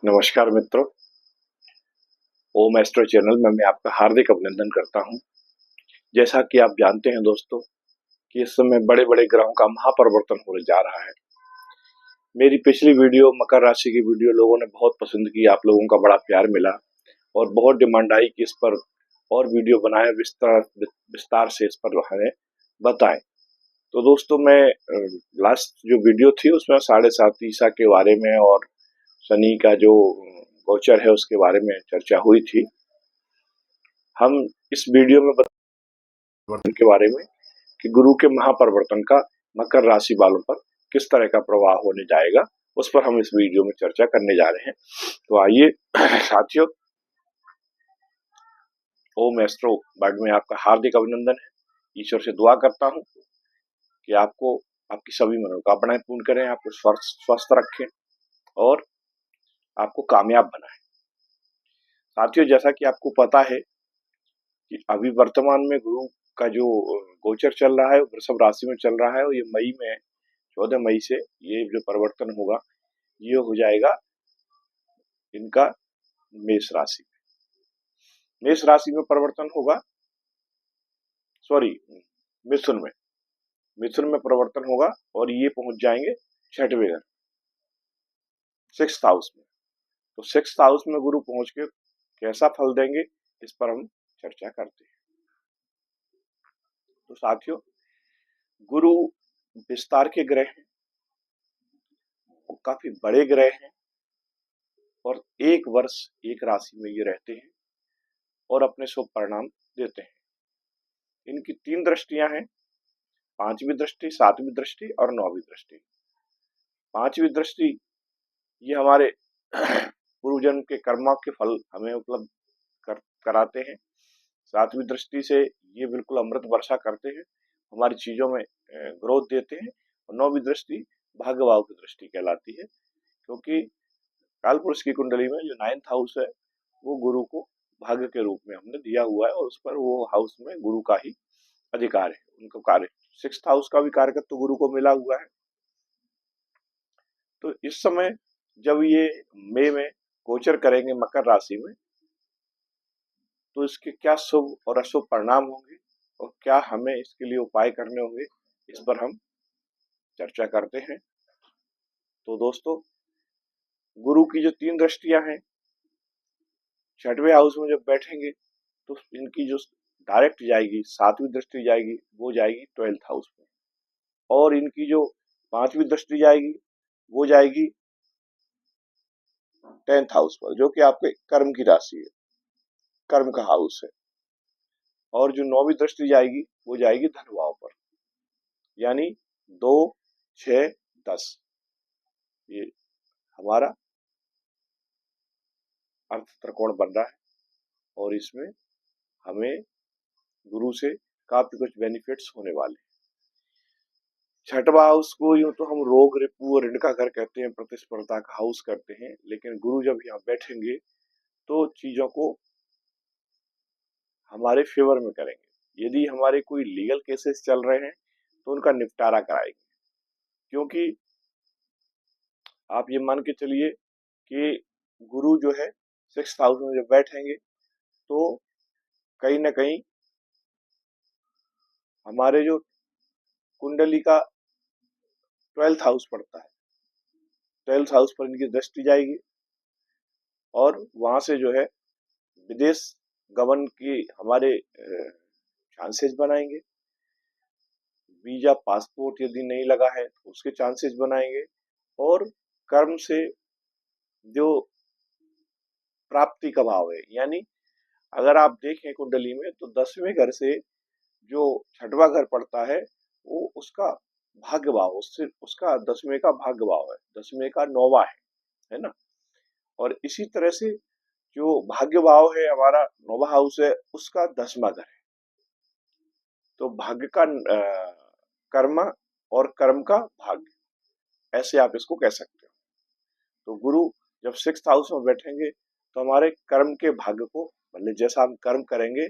नमस्कार मित्रों, ओम astro channel में मैं आपका हार्दिक अभिनंदन करता हूं। जैसा कि आप जानते हैं दोस्तों कि इस समय बड़े-बड़े ग्रहों का महापरिवर्तन होने जा रहा है। मेरी पिछली वीडियो मकर राशि की वीडियो लोगों ने बहुत पसंद की, आप लोगों का बड़ा प्यार मिला और बहुत डिमांड आई कि इस पर और वीडियो बनाएं, विस्तार से इस पर हमें बताएं। तो दोस्तों मैं लास्ट जो वीडियो थी उसमें 7.5 ईसा के बारे में और शनि का जो गोचर है उसके बारे में चर्चा हुई थी। हम इस वीडियो में परिवर्तन के बारे में कि गुरु के महापरिवर्तन का मकर राशि वालों पर किस तरह का प्रभाव होने जाएगा, उस पर हम इस वीडियो में चर्चा करने जा रहे हैं। तो आइए साथियों, ओम एस्ट्रो वर्ल्ड में आपका हार्दिक अभिनंदन है। ईश्वर से दुआ करता हूँ कि आपको आपकी सभी मनोकामनाएं पूर्ण करें, आपको स्वस्थ रखें और आपको कामयाब बनाए। साथियों, जैसा कि आपको पता है कि अभी वर्तमान में गुरु का जो गोचर चल रहा है वो वृषभ राशि में चल रहा है और ये मई में 14 मई से ये जो परिवर्तन होगा ये हो जाएगा इनका मेष राशि में। मेष राशि में परिवर्तन होगा, सॉरी मिथुन में परिवर्तन होगा और ये पहुंच जाएंगे 6वें घर, 6th हाउस में। तो 6th हाउस में गुरु पहुंच के कैसा फल देंगे इस पर हम चर्चा करते हैं। तो साथियों, गुरु विस्तार के ग्रह हैं, काफी बड़े ग्रह हैं और 1 वर्ष एक राशि में ये रहते हैं और अपने शुभ परिणाम देते हैं। इनकी 3 दृष्टियां हैं, 5वीं दृष्टि, 7वीं दृष्टि और 9वीं दृष्टि। 5वीं दृष्टि ये हमारे पूर्वजन्म के कर्मों के फल हमें उपलब्ध कराते हैं। 7वीं दृष्टि से ये बिल्कुल अमृत वर्षा करते हैं, हमारी चीजों में ग्रोथ देते हैं। और 9वीं दृष्टि भाग्य भाव की दृष्टि कहलाती है, क्योंकि काल पुरुष की कुंडली में जो 9th हाउस है वो गुरु को भाग्य के रूप में हमने दिया हुआ है और उस पर वो हाउस में गुरु का ही अधिकार है, उनको कार्य। 6th हाउस का भी कार्यकत्व तो गुरु को मिला हुआ है। तो इस समय जब ये मई में गोचर करेंगे मकर राशि में, तो इसके क्या शुभ और अशुभ परिणाम होंगे और क्या हमें इसके लिए उपाय करने होंगे, इस पर हम चर्चा करते हैं। तो दोस्तों, गुरु की जो 3 दृष्टियां हैं 6वें हाउस में जब बैठेंगे तो इनकी जो डायरेक्ट जाएगी 7वीं दृष्टि जाएगी वो जाएगी 12th हाउस में और इनकी जो 5वीं दृष्टि जाएगी वो जाएगी 10th हाउस पर, जो कि आपके कर्म की राशि है, कर्म का हाउस है। और जो 9वीं दृष्टि जाएगी वो जाएगी धन भाव पर, यानी 2, 6, 10 ये हमारा अर्थ त्रिकोण बन रहा है और इसमें हमें गुरु से काफी कुछ बेनिफिट्स होने वाले। 6वां हाउस को यूं तो हम रोग, रिपू और ऋण का घर कहते हैं, प्रतिस्पर्धा का हाउस करते हैं, लेकिन गुरु जब यहाँ बैठेंगे तो चीजों को हमारे फेवर में करेंगे। यदि हमारे कोई लीगल केसेस चल रहे हैं तो उनका निपटारा कराएंगे, क्योंकि आप ये मान के चलिए कि गुरु जो है 6th हाउस में जब बैठेंगे तो कहीं ना कहीं हमारे जो कुंडली का 12th हाउस पड़ता है, 12th हाउस पर इनकी दृष्टि जाएगी और वहां से जो है विदेश गमन की हमारे चांसेस बनाएंगे। वीजा, पासपोर्ट यदि नहीं लगा है तो उसके चांसेस बनाएंगे और कर्म से जो प्राप्ति का भाव है, यानी अगर आप देखें कुंडली में तो 10वें घर से जो 6वां घर पड़ता है वो उसका भाग्य भाव, उससे उसका 10वें का भाग्य भाव है, 10वें का 9वां है ना। और इसी तरह से जो भाग्य भाव है हमारा 9वां हाउस है उसका 10वां घर है। तो भाग्य का कर्म और कर्म का भाग्य, ऐसे आप इसको कह सकते हो। तो गुरु जब 6th हाउस में बैठेंगे तो हमारे कर्म के भाग्य को, मतलब जैसा हम कर्म करेंगे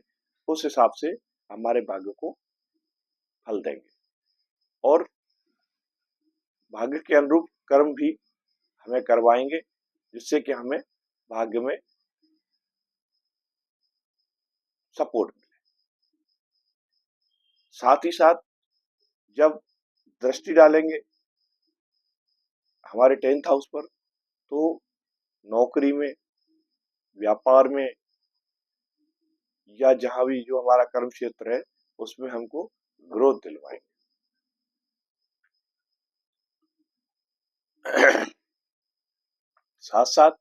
उस हिसाब से हमारे भाग्य को फल देंगे और भाग्य के अनुरूप कर्म भी हमें करवाएंगे जिससे कि हमें भाग्य में सपोर्ट मिले। साथ ही साथ जब दृष्टि डालेंगे हमारे 10th हाउस पर, तो नौकरी में, व्यापार में, या जहां भी जो हमारा कर्म क्षेत्र है उसमें हमको ग्रोथ दिलवाएंगे। साथ साथ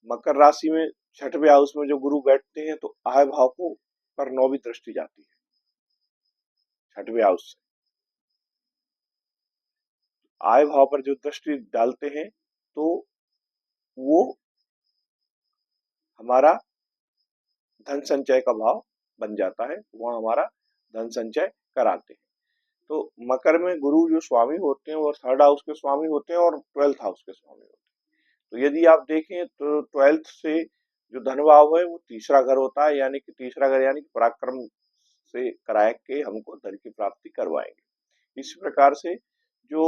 मकर राशि में 6वें हाउस में जो गुरु बैठते हैं तो आय भाव को पर 9वीं दृष्टि जाती है 6वें हाउस से। आय भाव पर जो दृष्टि डालते हैं तो वो हमारा धन संचय का भाव बन जाता है, वहां हमारा धन संचय कराते हैं। तो मकर में गुरु जो स्वामी होते हैं वो 3rd हाउस के स्वामी होते हैं और 12th हाउस के स्वामी होते हैं। तो यदि आप देखें तो 12th से जो धन भाव है वो तीसरा घर होता है, यानी कि तीसरा घर यानी कि पराक्रम से करा के हमको धन की प्राप्ति करवाएंगे। इस प्रकार से जो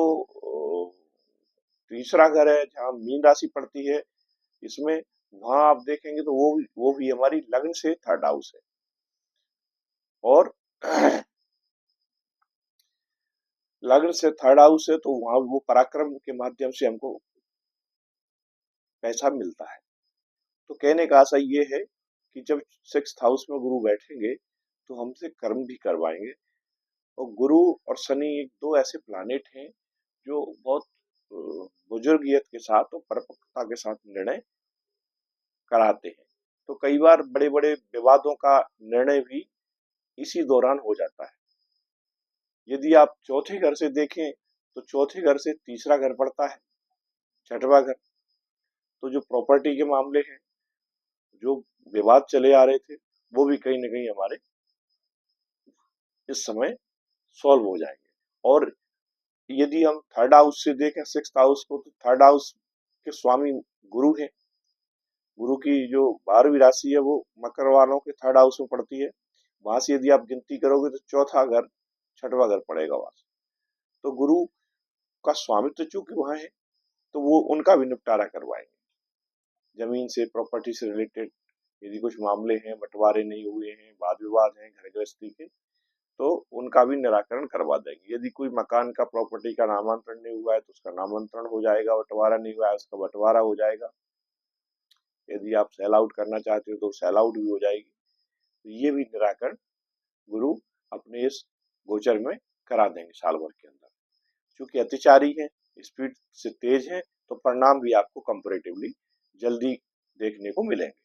तीसरा घर है जहाँ मीन राशि पड़ती है, इसमें वहां आप देखेंगे तो वो भी हमारी लग्न से 3rd हाउस है। और लग्न से 3rd हाउस है तो वहां वो पराक्रम के माध्यम से हमको पैसा मिलता है। तो कहने का आशा ये है कि जब 6th हाउस में गुरु बैठेंगे तो हमसे कर्म भी करवाएंगे। और गुरु और शनि एक दो ऐसे प्लानेट हैं जो बहुत बुजुर्गियत के साथ और परिपक्वता के साथ निर्णय कराते हैं। तो कई बार बड़े बड़े विवादों का निर्णय भी इसी दौरान हो जाता है। यदि आप चौथे घर से देखें तो चौथे घर से तीसरा घर पड़ता है, 6वां घर। तो जो प्रॉपर्टी के मामले हैं, जो विवाद चले आ रहे थे, वो भी कहीं ना कहीं हमारे इस समय सॉल्व हो जाएंगे। और यदि हम 3rd हाउस से देखें 6th हाउस को, तो 3rd हाउस के स्वामी गुरु हैं। गुरु की जो 12वीं राशि है वो मकर वालों के 3rd हाउस में पड़ती है। वहां से यदि आप गिनती करोगे तो चौथा घर 6वां घर पड़ेगा वहां से। तो गुरु का स्वामित्व चूंकि वहां है तो वो उनका भी निपटारा करवाएंगे। जमीन से, प्रॉपर्टी से रिलेटेड यदि कुछ मामले हैं, बंटवारे नहीं हुए हैं, वाद विवाद हैं घर गृहस्थी के, तो उनका भी निराकरण करवा देंगे। यदि कोई मकान का, प्रॉपर्टी का नामांतरण नहीं हुआ है तो उसका नामांतरण हो जाएगा, बंटवारा नहीं हुआ है उसका बंटवारा हो जाएगा। यदि आप सेल आउट करना चाहते हो तो सेल आउट भी हो जाएगी। तो ये भी निराकरण गुरु अपने इस गोचर में करा देंगे साल भर के अंदर। क्योंकि अतिचारी है, स्पीड से तेज है, तो परिणाम भी आपको कंपैरेटिवली जल्दी देखने को मिलेंगे।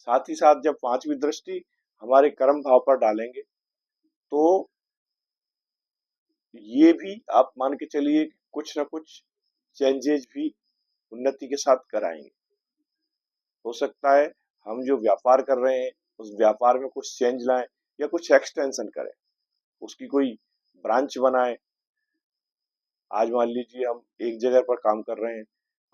साथ ही साथ जब 5वीं दृष्टि हमारे कर्म भाव पर डालेंगे तो ये भी आप मान के चलिए कुछ ना कुछ चेंजेस भी उन्नति के साथ कराएंगे। हो सकता है हम जो व्यापार कर रहे हैं उस व्यापार में कुछ चेंज लाएं या कुछ एक्सटेंशन करें, उसकी कोई ब्रांच बनाएं। आज मान लीजिए हम एक जगह पर काम कर रहे हैं,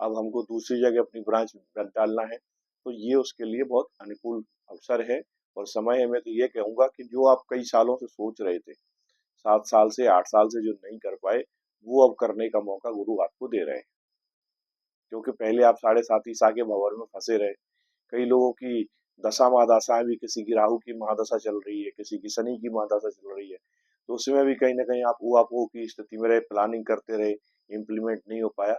अब हमको दूसरी जगह अपनी ब्रांच डालना है, तो ये उसके लिए बहुत अनुकूल अवसर है और समय है। मैं तो ये कहूंगा कि जो आप कई सालों से सोच रहे थे, 7 साल से, 8 साल से जो नहीं कर पाए, वो अब करने का मौका गुरु आपको दे रहे हैं। क्योंकि पहले आप 7.5 के भंवर में फंसे रहे। कई लोगों की दशा महादशाएं भी, किसी की राहु की महादशा चल रही है, किसी की शनि की महादशा चल रही है, तो उसमें भी कहीं ना कहीं आप ऊहापोह की स्थिति में रहे, प्लानिंग करते रहे, इम्प्लीमेंट नहीं हो पाया।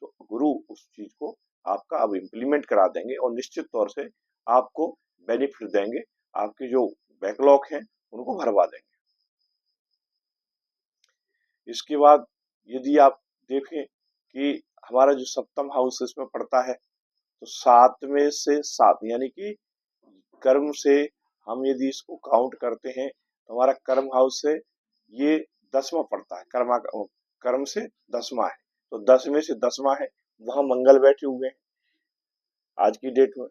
तो गुरु उस चीज को आपका अब इम्प्लीमेंट करा देंगे और निश्चित तौर से आपको बेनिफिट देंगे, आपके जो बैकलॉग हैं उनको भरवा देंगे। इसके बाद यदि आप देखें कि हमारा जो 7वां हाउस इसमें पड़ता है, तो 7वें से 7 यानी कि कर्म से हम यदि इसको काउंट करते हैं तो हमारा कर्म हाउस से ये 10वां पड़ता है। कर्म से 10वां है, तो 10 में से 10वां है, वहां मंगल बैठे हुए हैं आज की डेट में।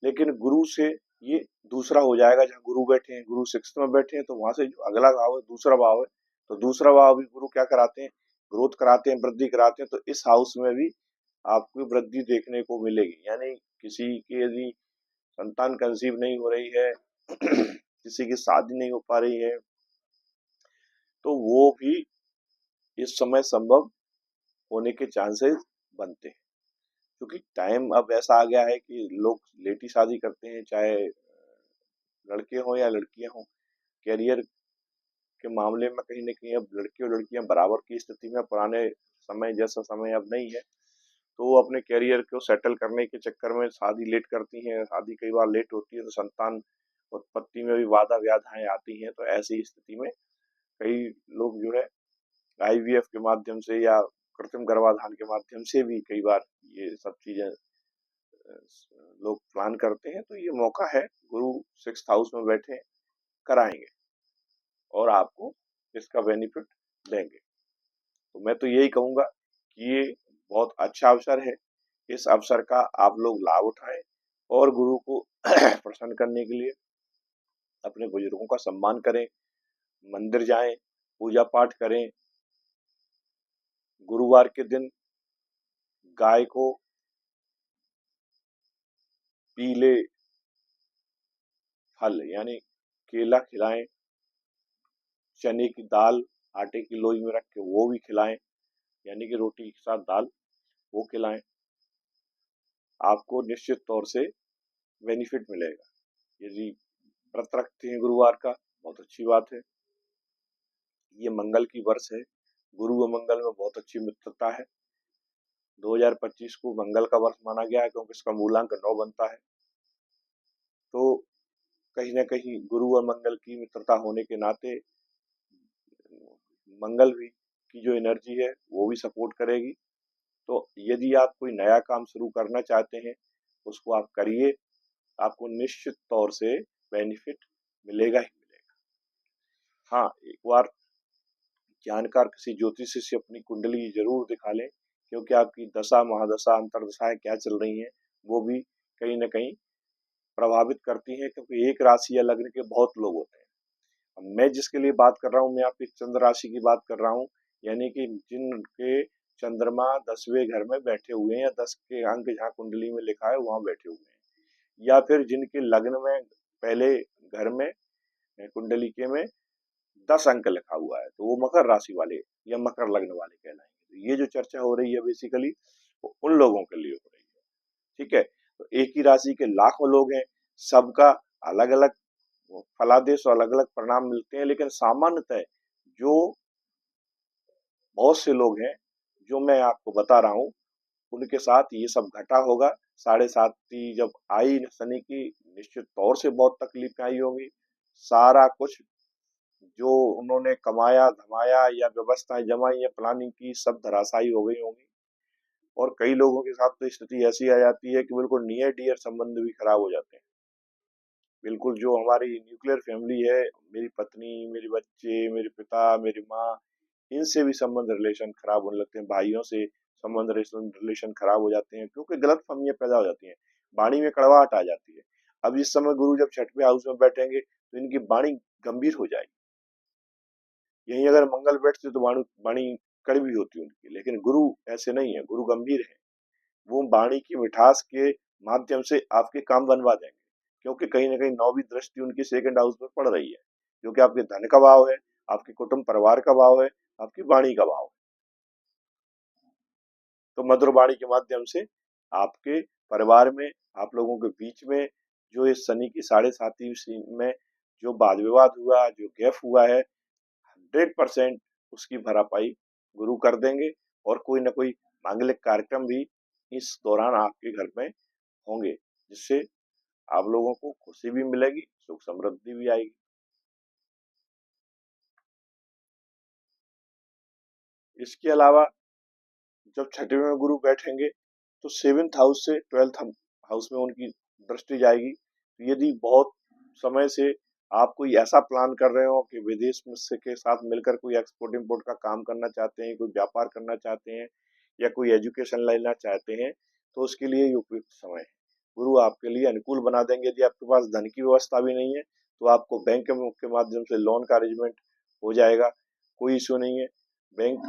लेकिन गुरु से ये दूसरा हो जाएगा, जहाँ गुरु बैठे हैं, गुरु 6th में बैठे हैं, तो वहां से जो अगला भाव है दूसरा भाव है, तो दूसरा भाव भी गुरु क्या कराते हैं, ग्रोथ कराते हैं, वृद्धि कराते हैं। तो इस हाउस में भी आपको वृद्धि देखने को मिलेगी। यानी किसी की यदि संतान कंसीव नहीं हो रही है किसी की शादी नहीं हो पा रही है, तो वो भी इस समय संभव होने के चांसेस बनते हैं, क्योंकि टाइम अब ऐसा आ गया है कि लोग लेटी शादी करते हैं, चाहे लड़के हों या लड़कियां हों। कैरियर के मामले में कहीं न कहीं अब लड़के और लड़कियां बराबर की स्थिति में, पुराने समय जैसा समय अब नहीं है। तो वो अपने कैरियर को सेटल करने के चक्कर में शादी लेट करती हैं, शादी कई बार लेट होती है तो संतान उत्पत्ति में भी बाधा व्याधाएं आती हैं। तो ऐसी स्थिति में कई लोग जो है आईवीएफ के माध्यम से या कृत्रिम गर्भाधान के माध्यम से भी कई बार ये सब चीजें लोग प्लान करते हैं। तो ये मौका है, गुरु 6th हाउस में बैठे कराएंगे और आपको इसका बेनिफिट देंगे। तो मैं तो यही कहूंगा कि ये बहुत अच्छा अवसर है। इस अवसर का आप लोग लाभ उठाएं और गुरु को प्रसन्न करने के लिए अपने बुजुर्गों का सम्मान करें, मंदिर जाएं, पूजा पाठ करें। गुरुवार के दिन गाय को पीले फल यानी केला खिलाएं, चने की दाल आटे की लोई में रख के वो भी खिलाएं, यानी कि रोटी के साथ दाल वो खिलाएं। आपको निश्चित तौर से बेनिफिट मिलेगा। यदि व्रत रखते हैं गुरुवार का, बहुत अच्छी बात है। ये मंगल की वर्ष है, गुरु और मंगल में बहुत अच्छी मित्रता है। 2025 को मंगल का वर्ष माना गया है क्योंकि इसका मूलांक 9 बनता है। तो कहीं ना कहीं गुरु और मंगल की मित्रता होने के नाते मंगल भी की जो एनर्जी है वो भी सपोर्ट करेगी। तो यदि आप कोई नया काम शुरू करना चाहते हैं उसको आप करिए, आपको निश्चित तौर से बेनिफिट मिलेगा ही मिलेगा। हाँ, एक बार जानकार किसी ज्योतिषी से अपनी कुंडली जरूर दिखा लें, क्योंकि आपकी दशा महादशा अंतरदशाएं क्या चल रही हैं वो भी कहीं ना कहीं प्रभावित करती हैं, क्योंकि एक राशि या लग्न के बहुत लोग होते हैं। अब मैं जिसके लिए बात कर रहा हूँ, मैं आपकी चंद्र राशि की बात कर रहा हूँ, यानी कि जिनके चंद्रमा 10वें घर में बैठे हुए हैं या 10 के अंक जहाँ कुंडली में लिखा है वहां बैठे हुए हैं, या फिर जिनके लग्न में पहले घर में कुंडली के में 10 अंक लिखा हुआ है, तो वो मकर राशि वाले या मकर लग्न वाले कहलाएंगे। तो ये जो चर्चा हो रही है बेसिकली वो उन लोगों के लिए हो रही है। ठीक है, तो एक ही राशि के लाखों लोग हैं, सबका अलग अलग फलादेश और अलग अलग परिणाम मिलते हैं, लेकिन सामान्यतः जो बहुत से लोग हैं जो मैं आपको बता रहा हूँ उनके साथ ये सब घटा होगा। 7.5 जब आई शनि की, निश्चित तौर से बहुत तकलीफ आई होगी। सारा कुछ जो उन्होंने कमाया धमाया या व्यवस्थाएं जमाई या प्लानिंग की, सब धराशायी हो गई होंगी। और कई लोगों के साथ तो स्थिति ऐसी आ जाती है कि बिल्कुल नियर डियर संबंध भी खराब हो जाते हैं। बिल्कुल जो हमारी न्यूक्लियर फैमिली है, मेरी पत्नी, मेरे बच्चे, मेरे पिता, मेरी माँ, इनसे भी संबंध रिलेशन खराब होने लगते हैं। भाइयों से संबंध रिलेशन खराब हो जाते हैं, क्योंकि गलत फहमियां पैदा हो जाती हैं, वाणी में कड़वाहट आ जाती है। अब इस समय गुरु जब 6वें हाउस में बैठेंगे तो इनकी वाणी गंभीर हो जाएगी। यहीं अगर मंगल बैठते तो वाणी वाणी कड़वी होती उनकी, लेकिन गुरु ऐसे नहीं है, गुरु गंभीर है। वो वाणी की मिठास के माध्यम से आपके काम बनवा देंगे, क्योंकि कहीं ना कहीं 9वीं दृष्टि उनकी 2nd हाउस में पड़ रही है, जो कि आपके धन का भाव है, आपके कुटुंब परिवार का भाव है, आपकी वाणी का भाव है। तो मधुर वाणी के माध्यम से आपके परिवार में, आप लोगों के बीच में जो इस शनि की 7.5 में जो वाद विवाद हुआ, जो गैप हुआ है, 100% उसकी भरपाई गुरु कर देंगे। और कोई ना कोई मांगलिक कार्यक्रम भी इस दौरान आपके घर में होंगे, जिससे आप लोगों को खुशी भी मिलेगी, सुख समृद्धि भी आएगी। इसके अलावा जब 6वें में गुरु बैठेंगे तो 7th हाउस से 12th हाउस में उनकी दृष्टि जाएगी। तो यदि बहुत समय से आप कोई ऐसा प्लान कर रहे हो कि विदेश में से के साथ मिलकर कोई एक्सपोर्ट इंपोर्ट का काम करना चाहते हैं, कोई व्यापार करना चाहते हैं या कोई एजुकेशन लेना चाहते हैं, तो उसके लिए ये उपयुक्त समय है। गुरु आपके लिए अनुकूल बना देंगे। यदि आपके पास धन की व्यवस्था भी नहीं है तो आपको बैंक के माध्यम से लोन का अरेंजमेंट हो जाएगा, कोई इश्यू नहीं है। बैंक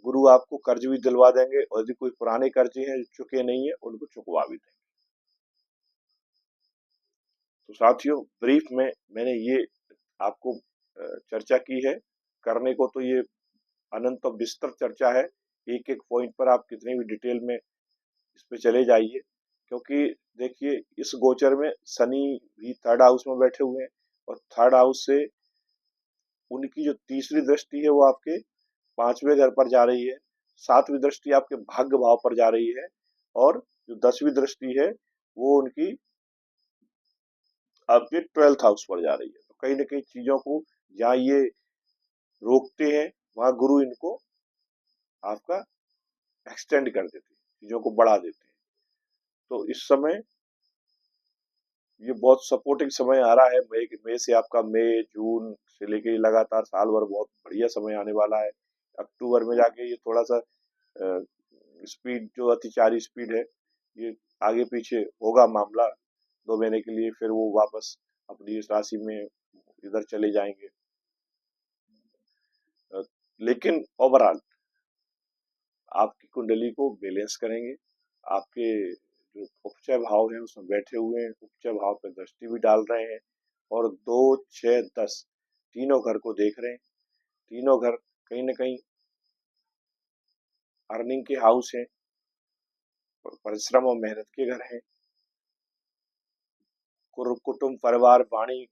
गुरु आपको कर्ज भी दिलवा देंगे, और यदि कोई पुराने कर्जे हैं जो चुके नहीं है उनको चुकवा भी देंगे। तो साथियों, ब्रीफ में मैंने ये आपको चर्चा की है। करने को तो ये अनंत विस्तृत चर्चा है, एक एक पॉइंट पर आप कितनी भी डिटेल में इस पे चले जाइए, क्योंकि देखिए इस गोचर में शनि भी थर्ड हाउस में बैठे हुए हैं, और थर्ड हाउस से उनकी जो तीसरी दृष्टि है वो आपके पांचवें घर पर जा रही है, सातवीं दृष्टि आपके भाग्य भाव पर जा रही है, और जो 10वीं दृष्टि है वो उनकी आपके 12th हाउस पर जा रही है। तो कहीं ना कहीं चीजों को जहाँ ये रोकते हैं, वहां गुरु इनको आपका एक्सटेंड कर देते हैं, चीजों को बढ़ा देते हैं। तो इस समय ये बहुत सपोर्टिंग समय आ रहा है। मई से आपका मई जून से लेके लगातार साल भर बहुत बढ़िया समय आने वाला है। अक्टूबर में जाके ये थोड़ा सा स्पीड, जो अतिचारी स्पीड है, ये आगे पीछे होगा मामला 2 महीने के लिए, फिर वो वापस अपनी इस राशि में इधर चले जाएंगे। लेकिन ओवरऑल आपकी कुंडली को बैलेंस करेंगे। आपके जो उपचय भाव है उसमें बैठे हुए हैं, उपचय भाव पे दृष्टि भी डाल रहे हैं, और 2, 6, 10 तीनों घर को देख रहे हैं। तीनों घर कहीं ना कहीं अर्निंग के हाउस हैं, परिश्रम और मेहनत के घर हैं। कुटुंब, परिवार, वाणी,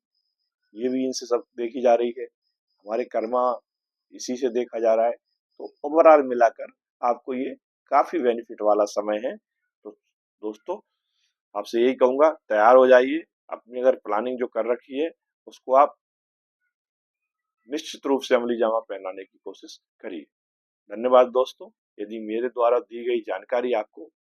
ये भी इनसे सब देखी जा रही है। हमारे कर्मा इसी से देखा जा रहा है। तो ओवरऑल मिलाकर आपको ये काफी बेनिफिट वाला समय है। तो दोस्तों, आपसे यही कहूंगा, तैयार हो जाइए। अपनी अगर प्लानिंग जो कर रखी है उसको आप निश्चित रूप से अमली जामा पहनाने की कोशिश करिए। धन्यवाद दोस्तों। यदि मेरे द्वारा दी गई जानकारी आपको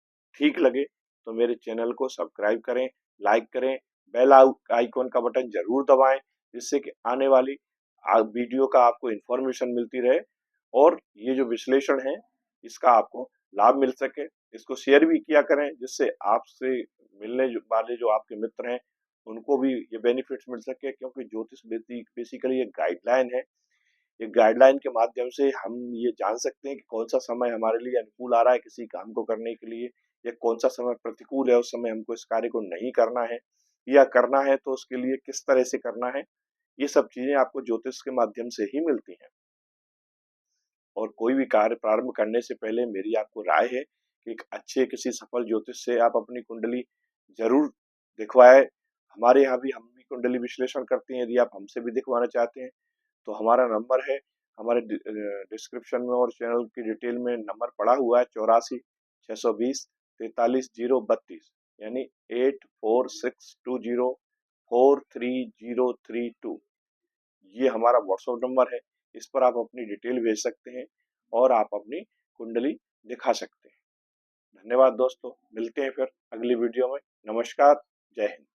ठीक लगे तो मेरे चैनल को सब्सक्राइब करें, लाइक करें, बेल आइकॉन का बटन जरूर दबाएं, जिससे कि आने वाली वीडियो का आपको इन्फॉर्मेशन मिलती रहे, और ये जो विश्लेषण है इसका आपको लाभ मिल सके। इसको शेयर भी किया करें, जिससे आपसे मिलने वाले जो आपके मित्र हैं उनको भी ये बेनिफिट्स मिल सके, क्योंकि ज्योतिष बेसिकली एक गाइडलाइन है। ये गाइडलाइन के माध्यम से हम ये जान सकते हैं कि कौन सा समय हमारे लिए अनुकूल आ रहा है किसी काम को करने के लिए, या कौन सा समय प्रतिकूल है, उस समय हमको इस कार्य को नहीं करना है, या करना है तो उसके लिए किस तरह से करना है। ये सब चीजें आपको ज्योतिष के माध्यम से ही मिलती हैं। और कोई भी कार्य प्रारंभ करने से पहले मेरी आपको राय है कि एक अच्छे किसी सफल ज्योतिष से आप अपनी कुंडली जरूर दिखवाए। हमारे यहाँ भी हम भी कुंडली विश्लेषण करते हैं। यदि आप हमसे भी दिखवाना चाहते हैं तो हमारा नंबर है, हमारे डिस्क्रिप्शन में और चैनल की डिटेल में नंबर पड़ा हुआ है, 84 620 43 032, यानी 8462043032। ये हमारा व्हाट्सएप नंबर है। इस पर आप अपनी डिटेल भेज सकते हैं और आप अपनी कुंडली दिखा सकते हैं। धन्यवाद दोस्तों, मिलते हैं फिर अगली वीडियो में। नमस्कार, जय हिंद।